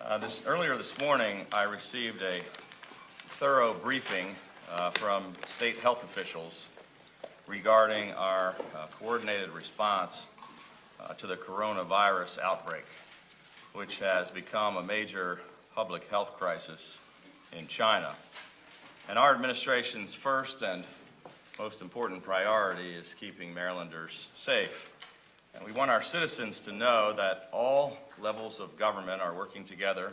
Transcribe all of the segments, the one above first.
Earlier this morning, I received a thorough briefing from state health officials regarding our coordinated response to the coronavirus outbreak, which has become a major public health crisis in China. And our administration's first and most important priority is keeping Marylanders safe. And we want our citizens to know that all levels of government are working together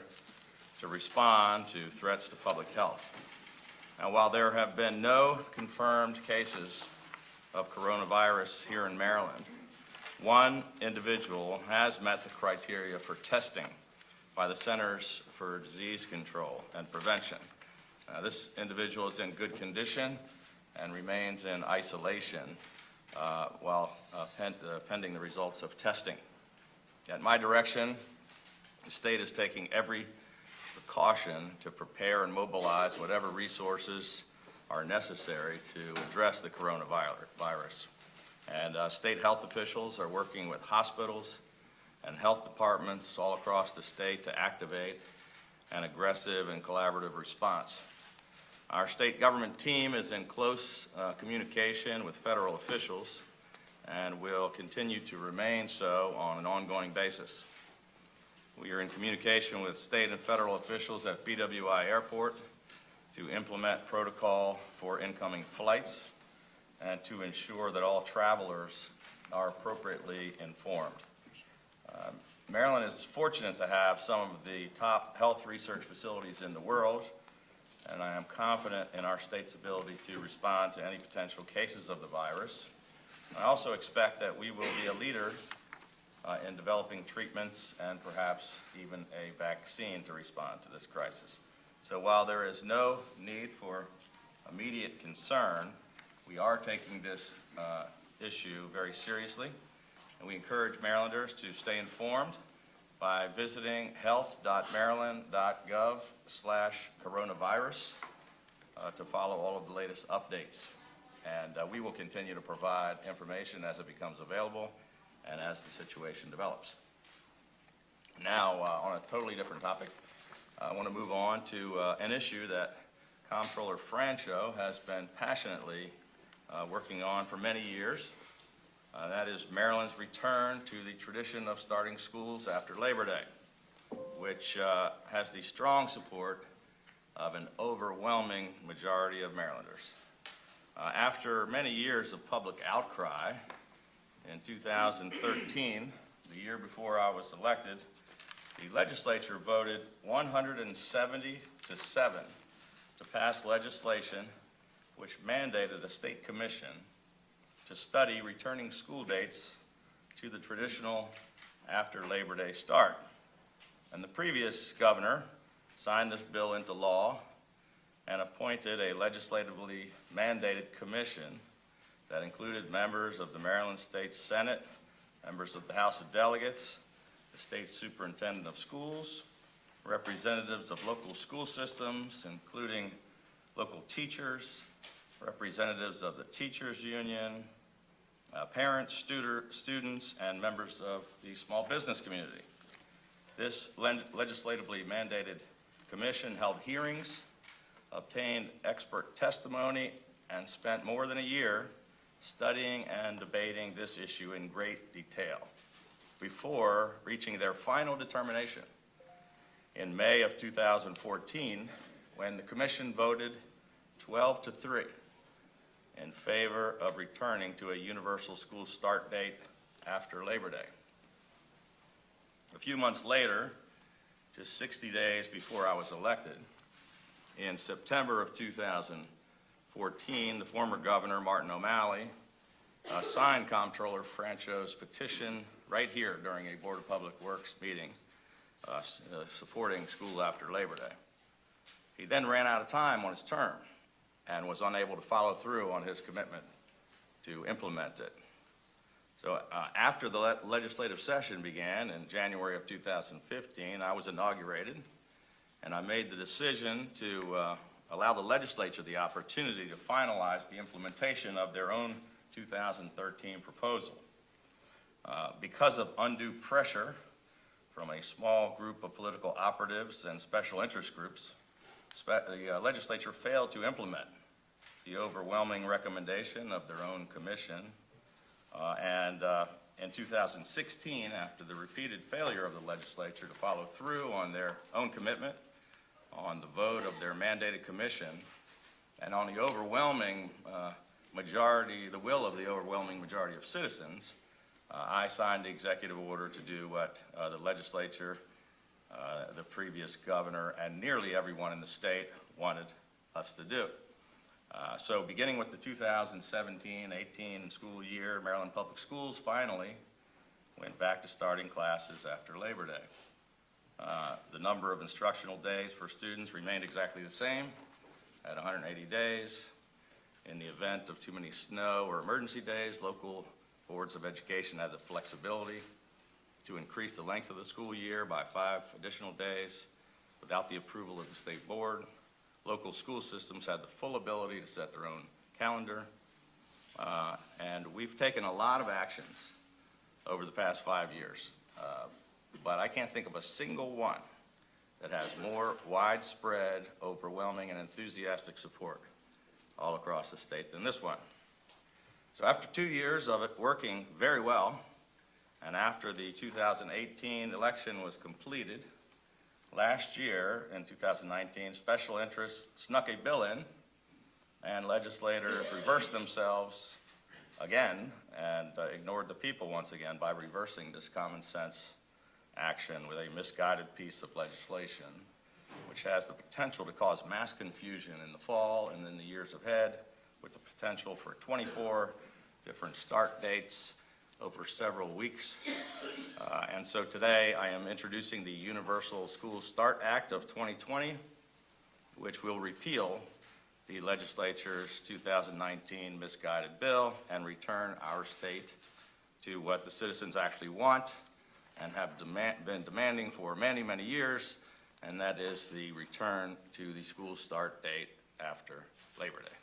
to respond to threats to public health. Now, while there have been no confirmed cases of coronavirus here in Maryland, one individual has met the criteria for testing by the Centers for Disease Control and Prevention. This individual is in good condition and remains in isolation while pending the results of testing. At my direction, the state is taking every precaution to prepare and mobilize whatever resources are necessary to address the coronavirus. And state health officials are working with hospitals and health departments all across the state to activate an aggressive and collaborative response. Our state government team is in close communication with federal officials and will continue to remain so on an ongoing basis. We are in communication with state and federal officials at BWI Airport to implement protocol for incoming flights and to ensure that all travelers are appropriately informed. Maryland is fortunate to have some of the top health research facilities in the world, and I am confident in our state's ability to respond to any potential cases of the virus. I also expect that we will be a leader in developing treatments and perhaps even a vaccine to respond to this crisis. So while there is no need for immediate concern, we are taking this issue very seriously, and we encourage Marylanders to stay informed by visiting health.maryland.gov/coronavirus to follow all of the latest updates. And we will continue to provide information as it becomes available and as the situation develops. Now, on a totally different topic, I want to move on to an issue that Comptroller Francho has been passionately working on for many years. That is Maryland's return to the tradition of starting schools after Labor Day, which has the strong support of an overwhelming majority of Marylanders. After many years of public outcry, in 2013, the year before I was elected, the legislature voted 170 to 7 to pass legislation which mandated a state commission to study returning school dates to the traditional after Labor Day start. And the previous governor signed this bill into law and appointed a legislatively mandated commission that included members of the Maryland State Senate, members of the House of Delegates, the state superintendent of schools, representatives of local school systems, including local teachers, representatives of the teachers union, parents, students, and members of the small business community. This legislatively mandated commission held hearings, obtained expert testimony, and spent more than a year studying and debating this issue in great detail before reaching their final determination in May of 2014, when the commission voted 12 to 3 in favor of returning to a universal school start date after Labor Day. A few months later, just 60 days before I was elected, in September of 2014, the former governor, Martin O'Malley, signed Comptroller Francho's petition right here during a Board of Public Works meeting supporting school after Labor Day. He then ran out of time on his term and was unable to follow through on his commitment to implement it. So after the legislative session began in January of 2015, I was inaugurated, and I made the decision to allow the legislature the opportunity to finalize the implementation of their own 2013 proposal. Because of undue pressure from a small group of political operatives and special interest groups, the legislature failed to implement the overwhelming recommendation of their own commission. In 2016, after the repeated failure of the legislature to follow through on their own commitment, on the vote of their mandated commission, and on the overwhelming majority, the will of the overwhelming majority of citizens, I signed the executive order to do what the legislature, the previous governor, and nearly everyone in the state wanted us to do. So beginning with the 2017-18 school year, Maryland Public Schools finally went back to starting classes after Labor Day. The number of instructional days for students remained exactly the same at 180 days. In the event of too many snow or emergency days, local boards of education had the flexibility to increase the length of the school year by 5 additional days without the approval of the state board. Local school systems had the full ability to set their own calendar. And we've taken a lot of actions over the past 5 years. But I can't think of a single one that has more widespread, overwhelming, and enthusiastic support all across the state than this one. So after 2 years of it working very well, and after the 2018 election was completed, last year, in 2019, special interests snuck a bill in, and legislators reversed themselves again and ignored the people once again by reversing this common sense action with a misguided piece of legislation, which has the potential to cause mass confusion in the fall and in the years ahead, with the potential for 24 different start dates over several weeks. And so today I am introducing the Universal School Start Act of 2020, which will repeal the legislature's 2019 misguided bill and return our state to what the citizens actually want and have been demanding for many, many years, and that is the return to the school start date after Labor Day.